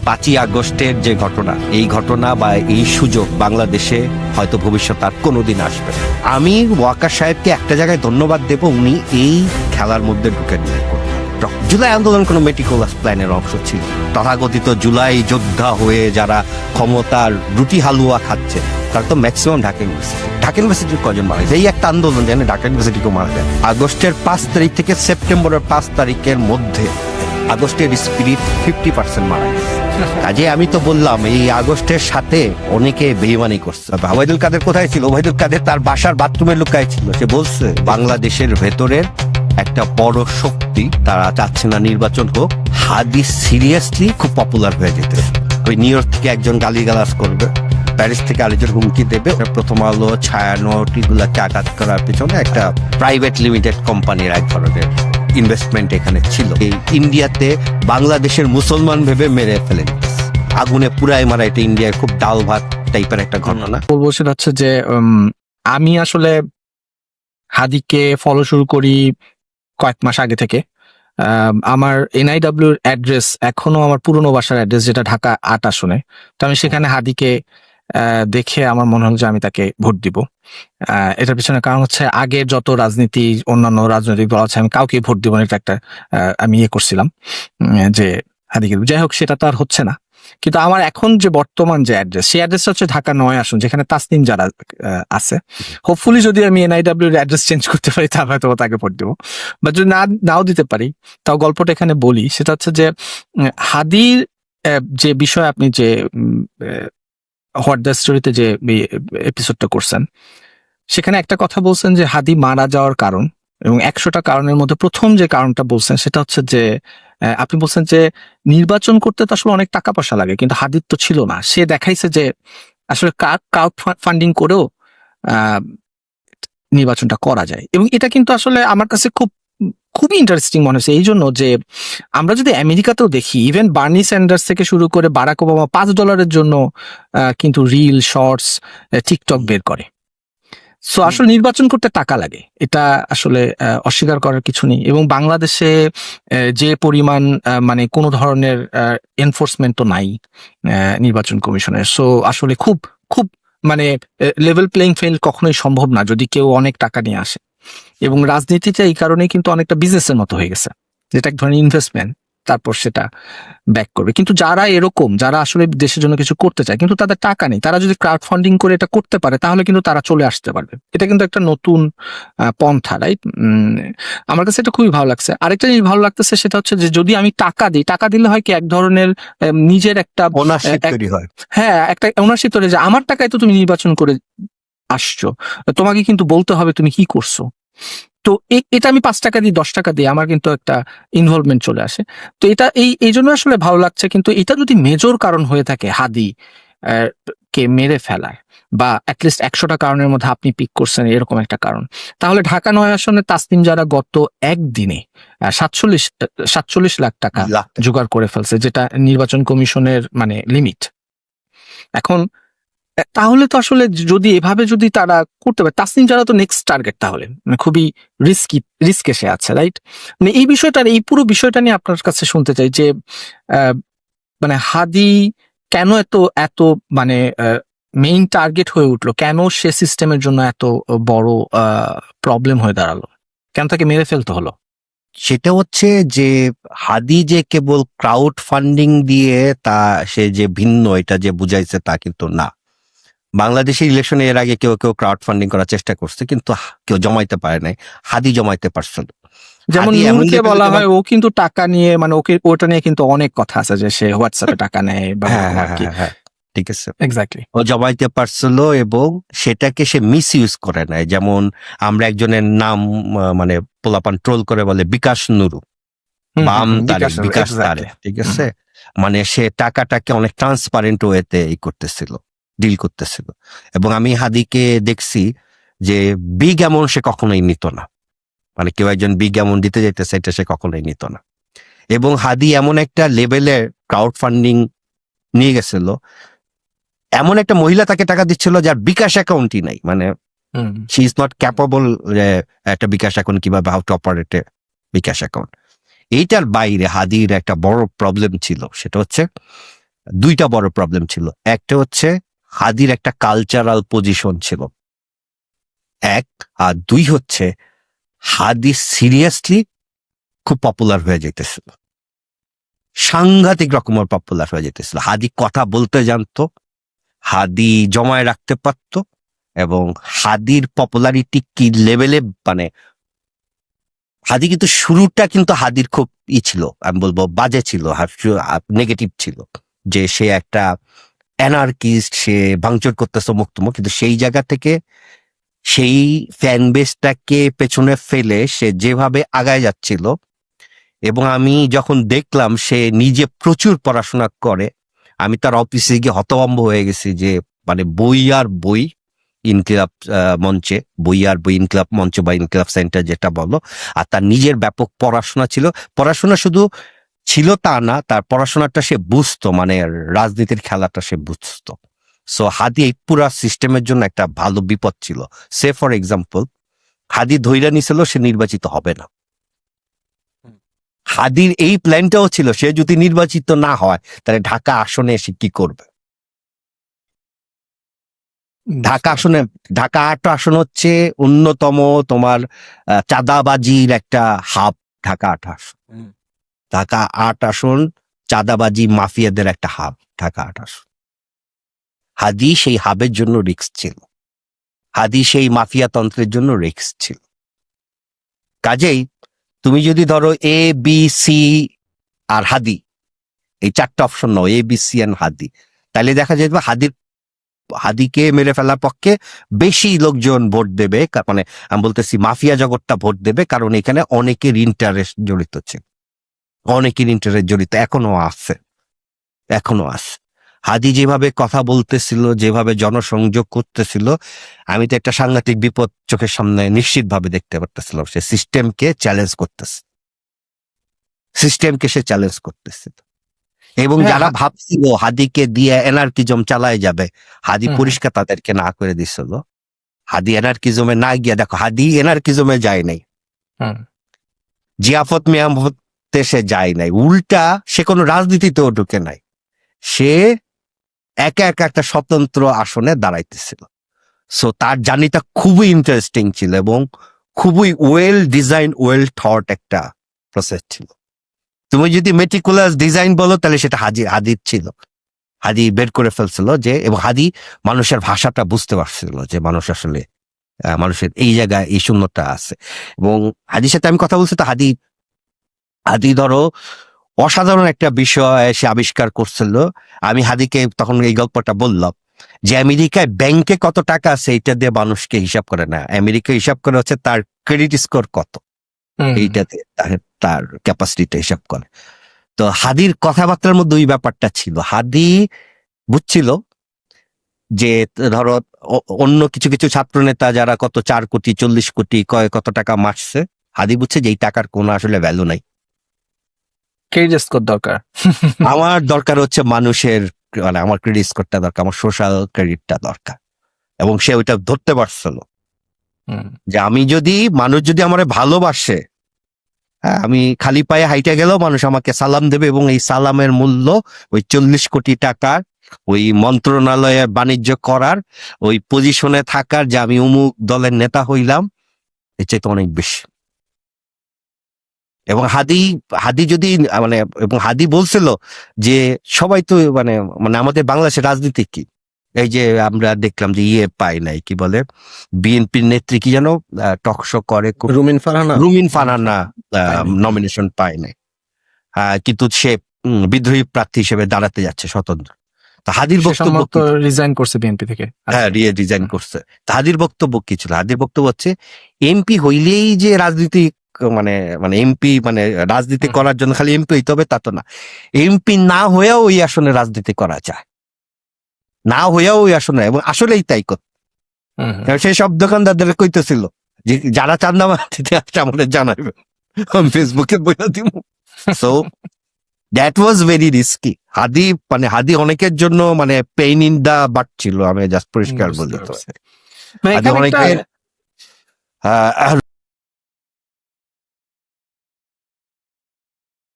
5ই আগস্টের যে ঘটনা, এই ঘটনা বা এই সুযোগ বাংলাদেশে হয়তো ভবিষ্যৎ আর কোনোদিন আসবে না। আমি ওয়াকার সাহেবকে একটা জায়গায় ধন্যবাদ দেব, উনি এই খেলার মধ্যে ঢুকে নিয়ে জুলাই আন্দোলন কোনো মেটিকুলাস প্ল্যানের অংশ ছিল। তথাকথিত জুলাই যোদ্ধা হয়ে যারা ক্ষমতার রুটি হালুয়া খাচ্ছে তার তো ম্যাক্সিমাম ঢাকা ইউনিভার্সিটির কজন মারা যায়। এই একটা আন্দোলন জানে ঢাকা ইউনিভার্সিটিকেও মারা যায়। আগস্টের 5 তারিখ থেকে সেপ্টেম্বরের 5 তারিখের মধ্যে আগস্টের স্পিরিট 50% মারা গেছে। কাজে আমি তো বললাম এই আগস্টের সাথে অনেকে বেইমানি করছে। ওবায়দুল কাদের কোথায় ছিল? ওবায়দুল কাদের তার বাসার বাথরুমে লুকায় ছিল। সে বলছে বাংলাদেশের ভেতরের একটা বড় শক্তি, তারা চাচ্ছে না নির্বাচন হোক। হাদি সিরিয়াসলি খুব পপুলার হয়ে যেতে, ওই নিউ ইয়র্ক থেকে একজন গালিগালাজ করবে, প্যারিস থেকে আরেকজন হুমকি দেবে। প্রথম আলো, ছায়ানট এগুলাকে আঘাত করার পেছনে একটা প্রাইভেট লিমিটেড কোম্পানির এক ধরনের ইনভেস্টমেন্ট এখানে ছিল। এই ইন্ডিয়াতে বাংলাদেশের মুসলমান ভেবে মেরে ফেলেন, আগুনে পুরাই মারা। এটা ইন্ডিয়ার খুব ডাল ভাত টাইপের একটা ঘটনা। বলবো সেটা হচ্ছে যে আমি আসলে হাদিকে ফলো শুরু করি কয়েক মাস আগে থেকে। আমার এনআইডব্লিউর অ্যাড্রেস এখনো আমার পুরনো বাসার অ্যাড্রেস, যেটা ঢাকা 8 আসনে। তো আমি সেখানে হাদিকে দেখে আমার মনে হলো যে আমি তাকে ভোট দিব। এটার পিছনে কারণ হচ্ছে আগের যত রাজনীতি, অন্যান্য রাজনৈতিক দল আছে, আমি কাউকে ভোট দিব না, এটা একটা আমি করছিলাম যে হাদিকে। যাই হোক, সেটা তো আর হচ্ছে না। কিন্তু আমার এখন যে বর্তমান যে অ্যাড্রেস, সেই অ্যাড্রেসটা হচ্ছে ঢাকা 9 আসন, যেখানে তাসনিম যারা আছে। হোপফুলি যদি আমি এনআইডব্লিউ এর অ্যাড্রেস চেঞ্জ করতে পারি তাহলে হয়তো তাকে ভোট দেবো, বা যদি নাও দিতে পারি, তাও গল্পটা এখানে বলি। সেটা হচ্ছে যে হাদির যে বিষয়, আপনি যে হোয়াট দ্য স্টোরিতে যে এপিসোডটা করছেন, সেখানে একটা কথা বলছেন যে হাদি মারা যাওয়ার কারণ, এবং 100টা কারণের মধ্যে প্রথম যে কারণটা বলছেন সেটা হচ্ছে যে আপনি বলছেন যে নির্বাচন করতে তো আসলে অনেক টাকা পয়সা লাগে, কিন্তু হাদির তো ছিল না। সে দেখাইছে যে আসলে ক্রাউড ফান্ডিং করেও নির্বাচনটা করা যায়। এবং এটা কিন্তু আসলে আমার কাছে খুবই ইন্টারেস্টিং মনে হচ্ছে, এই জন্য যে আমরা যদি আমেরিকাতেও দেখি, ইভেন বার্নি স্যান্ডার্স থেকে শুরু করে বারাক ওবামা $5 জন্য কিন্তু রিল, শর্টস, টিকটক বের করে। সো আসলে নির্বাচন করতে টাকা লাগে, এটা আসলে অস্বীকার করার কিছু নেই। এবং বাংলাদেশে যে পরিমাণ মানে কোনো ধরনের এনফোর্সমেন্ট তো নাই নির্বাচন কমিশনের। সো আসলে খুব খুব মানে লেভেল প্লেইং ফিল্ড কখনোই সম্ভব না যদি কেউ অনেক টাকা নিয়ে আসে। এবং রাজনীতিটা এই কারণেই কিন্তু অনেকটা বিজনেসের মতো হয়ে গেছে, যেটা এক ধরনের ইনভেস্টমেন্ট, তারপর সেটা ব্যাক করবে। কিন্তু যারা এরকম, যারা আসলে দেশের জন্য কিছু করতে চায় কিন্তু তাদের টাকা নেই, তারা যদি ক্রাউড ফান্ডিং করে এটা করতে পারে তাহলে কিন্তু তারা চলে আসতে পারবে। এটা কিন্তু একটা নতুন পন্থা, রাইট? আমার কাছে এটা খুবই ভালো লাগছে। আরেকটা জিনিস ভালো লাগতেছে, সেটা হচ্ছে যে যদি আমি টাকা দিই, টাকা দিলে হয় কি, এক ধরনের নিজের একটা ওনারশিপ তৈরি হয়। হ্যাঁ, একটা ওনারশিপ তৈরি, যে আমার টাকায় তো তুমি নির্বাচন করে আসছো, তোমাকে কিন্তু বলতে হবে তুমি কি করছো। তো এটা আমি 5 টাকা দিই, 10 টাকা দিই, আমার কিন্তু একটা ইনভলভমেন্ট চলে আসে। তো এটা এই জন্য আসলে ভালো লাগছে। কিন্তু এটা যদি মেজর কারণ হয়ে থাকে হাদি কে মেরে ফেলার, বা অ্যাটলিস্ট 100টা কারণের মধ্যে আপনি পিক করছেন এরকম একটা কারণ, তাহলে ঢাকা 9 আসনে তাসনিম যারা গত একদিনে 47 লাখ টাকা জোগাড় করে ফেলছে, যেটা নির্বাচন কমিশনের মানে লিমিট। এখন তাহলে তো আসলে যদি এভাবে যদি তারা করতে পারে, তাসনিম যারা তো নেক্সট টার্গেট, তাহলে মানে খুবই রিস্ক এসে আছে, রাইট? মানে এই বিষয়টা, এই পুরো বিষয়টা নিয়ে আপনার কাছে শুনতে চাই যে মানে হাদি কেন এত এত মানে মেইন টার্গেট হয়ে উঠলো, কেন সে সিস্টেমের জন্য এত বড় প্রবলেম হয়ে দাঁড়ালো, কেন তাকে মেরে ফেলতে হলো? সেটা হচ্ছে যে হাদি যে কেবল ক্রাউড ফান্ডিং দিয়ে তা সে যে ভিন্ন, এটা যে বুঝাইছে তা কিন্তু না। বাংলাদেশের ইলেকশনে এর আগে কেউ কেউ ক্রাউড ফান্ডিং করার চেষ্টা করছে, কিন্তু কেউ জমাইতে পারে নাই। হাদি জমাইতে পারছিল। যেমন নূরকে বলা হয়, ও কিন্তু টাকা নিয়ে, মানে ওটা নিয়ে কিন্তু অনেক কথা আছে যে সে হোয়াটসঅ্যাপে টাকা নেয়। হ্যাঁ, ঠিক আছে, এক্স্যাক্টলি। ও জমাইতে পারছিল এবং সেটাকে সে মিস ইউজ করে নাই। যেমন আমরা একজনের নাম মানে পোলাপান ট্রোল করে বলে বিকাশ নুরু, বাম তারেক, বিকাশ তারেক, ঠিক আছে? মানে সে টাকাটাকে অনেক ট্রান্সপারেন্ট ওয়েতে করতেছিল, ডিল করতেছিল। এবং আমি হাদিকে দেখছি যে বিগ অ্যামাউন্ট সে কখনোই নিত না। মানে কেউ একজন বিগ অ্যামাউন্ট দিতে যাইতেছে, এটা সে কখনোই নিত না। এবং হাদি এমন একটা লেভেলের ক্রাউড ফান্ডিং নিয়ে গেছিল, এমন একটা মহিলা তাকে টাকা দিচ্ছিল যার বিকাশ অ্যাকাউন্টই নাই। মানে শি ইজ নট ক্যাপাবল একটা বিকাশ অ্যাকাউন্ট, কিভাবে how to operate a bKash account. এইটার বাইরে হাদির একটা বড় প্রবলেম ছিল, সেটা হচ্ছে দুইটা বড় প্রবলেম ছিল। একটা হচ্ছে হাদির একটা কালচারাল পজিশন ছিল, এক। আর দুই হচ্ছে হাদি সিরিয়াসলি খুব পপুলার হয়ে যেতেছিল, সাংঘাতিক রকমের পপুলার হয়ে যেতেছিল। হাদি কথা বলতে জানতো, হাদি জমায় রাখতে পারতো, এবং হাদির পপুলারিটি কি লেভেলে, মানে হাদি কিন্তু শুরুটা কিন্তু হাদির খুব ছিল, আমি বলবো বাজে ছিল, নেগেটিভ ছিল, যে সে একটা অ্যানার্কিস্ট, সে ভাঙচুর করতেছে মুক্তমুখ, কিন্তু সেই জায়গা থেকে সেই ফ্যান বেসটাকে পেছনে ফেলে সে যেভাবে আগায় যাচ্ছিল, এবং আমি যখন দেখলাম সে নিজে প্রচুর পড়াশোনা করে, আমি তার অফিসে গিয়ে হতভম্ব হয়ে গেছি যে মানে বই আর বই, ইনকিলাব মঞ্চে বই আর বই, ইনকিলাব মঞ্চ বা ইনকিলাব সেন্টার যেটা বলো, আর তার নিজের ব্যাপক পড়াশোনা ছিল। পড়াশোনা শুধু ছিল তা না, তার পড়াশোনাটা সে বুঝতো, মানে রাজনীতির খেলাটা সে বুঝতো। সো হাদি এই পুরা সিস্টেমের জন্য একটা ভালো বিপদ ছিল। সে ফর এক্সাম্পল, হাদি ধৈর্য নিছিল সে নির্বাচিত হবে না। হাদির এই প্ল্যানটাও ছিল, সে যদি নির্বাচিত না হয় তাহলে ঢাকা আসনে এসে কি করবে। ঢাকা 8 আসন হচ্ছে অন্যতম তোমার চাঁদাবাজির একটা হাব। ঢাকা 8 আসন, ঢাকা 8 আসন চাঁদাবাজি মাফিয়াদের একটা হাব, ঢাকা 8 আসন। হাদি সেই হাবের জন্য রিস্ক ছিল, হাদি সেই মাফিয়া তন্ত্রের জন্য রিস্ক ছিল। কাজেই তুমি যদি ধরো এ বি সি আর হাদি, এই 4টা অপশন নাও, A B C and Hadi, তাহলে দেখা যাবে হাদিকে মেরে ফেলার পক্ষে বেশি লোকজন ভোট দেবে, মানে আমি বলতেছি মাফিয়া জগৎটা ভোট দেবে, কারণ এখানে অনেকের ইন্টারেস্ট জড়িত ছিল, অনেকের ইন্টারেস্ট জড়িত এখনো আছে। হাদি যেভাবে কথা বলতেছিল, যেভাবে জনসংযোগ করতেছিল, আমি তো একটা সাংঘাতিক বিপদ চোখের সামনে নিশ্চিত ভাবে দেখতে পারতেছিলাম। সে সিস্টেমকে চ্যালেঞ্জ করতেছিল, এবং যারা ভাবছিল হাদিকে দিয়ে এনার্কিজম চালায় যাবে, হাদি পরিষ্কার তাদেরকে না করে দিছিল। হাদি এনার্কিজমে না গিয়া, দেখো হাদি এনার্কিজমে যায় নাই, জিয়াফত মিয়ামতে সে যায় নাই, উল্টা সে কোনো রাজনীতিতেও ঢুকে নাই, সে একা একা একটা স্বতন্ত্র আসনে দাঁড়াইতেছিল। সো তার জার্নিটা খুবই ইন্টারেস্টিং ছিল, এবং খুবই ওয়েল ডিজাইন, ওয়েল থট একটা প্রসেস ছিল। তুমি যদি মেটিকুলাস ডিজাইন বলো তাহলে সেটা হাদির ছিল। হাদি বের করে ফেলছিল যে, এবং হাদি মানুষের ভাষাটা বুঝতে পারছিল যে মানুষ আসলে মানুষের এই জায়গায় এই শূন্যতা আছে। এবং হাদির সাথে আমি কথা বলছি, তো হাদি ধরো অসাধারণ একটা বিষয় সে আবিষ্কার করছিল। আমি হাদিকে তখন এই গল্পটা বললাম যে আমেরিকায় ব্যাংকে কত টাকা আছে এটা দিয়ে মানুষকে হিসাব করে না, আমেরিকা হিসাব করে হচ্ছে তার ক্রেডিট স্কোর কত, এইটাতে তার ক্যাপাসিটিটা হিসাব করে। তো হাদির কথাবার্তার মধ্যে ওই ব্যাপারটা ছিল। হাদি বুঝছিল যে ধরো অন্য কিছু কিছু ছাত্র নেতা যারা কত 4 কোটি 40 কোটি কত টাকা মারছে, হাদি বুঝছে যে এই টাকার কোনো আসলে ভ্যালু নাই। ক্রেডিট স্কোর দরকার, আমার দরকার হচ্ছে মানুষের, মানে আমার ক্রেডিট স্কোরটা দরকার, আমার সোশ্যাল ক্রেডিটটা দরকার। এবং সে ওইটা ধরতে পারছিল যে মানুষ যদি আমার ভালোবাসে, হ্যাঁ, আমি খালি পায়ে হাইটে গেলেও মানুষ আমাকে সালাম দেবে, এবং এই সালামের মূল্য ওই 40 কোটি টাকার, ওই মন্ত্রণালয়ে বাণিজ্য করার, ওই পজিশনে থাকার, যে আমি অমুক দলের নেতা হইলাম, এর চাইতে অনেক বেশি। এবং হাদি যদি মানে, এবং হাদি বলছিল যে সবাই তো মানে আমাদের বাংলাদেশের রাজনীতি কি, এই যে আমরা দেখলাম যে পাই নাই, কি বলে বিএনপির নেত্রী কি যেন টক শো করে, রুমিন ফারহানা নমিনেশন পায় নাই, কিন্তু সে বিদ্রোহী প্রার্থী হিসেবে দাঁড়াতে যাচ্ছে স্বতন্ত্র। তো হাদির বক্তব্য রিজাইন করছে বিএনপি থেকে, হ্যাঁ রিজাইন করছে। হাদির বক্তব্য কি ছিল? হাদির বক্তব্য হচ্ছে এমপি হইলেই যে রাজনীতি, মানে এমপি মানে রাজনীতি করার জন্য খালি এমপি হইতে হবে তা তো না, এমপি না হয়েও ওই আসনে রাজনীতি করা যায়, না হয়েও ওই আসনে, এবং আসলেই তাই করত। সেই সব দোকানদারদের কইতেছিল যে যারা চান্দা দিতে আসছে আমাদের জানাইবে, আমি ফেসবুকে বইলা দিব। So that was very risky. Hadi অনেকের জন্য মানে পেইন ইন দা বাট ছিল, আমি জাস্ট পরিষ্কার বলতে। হাদি অনেকের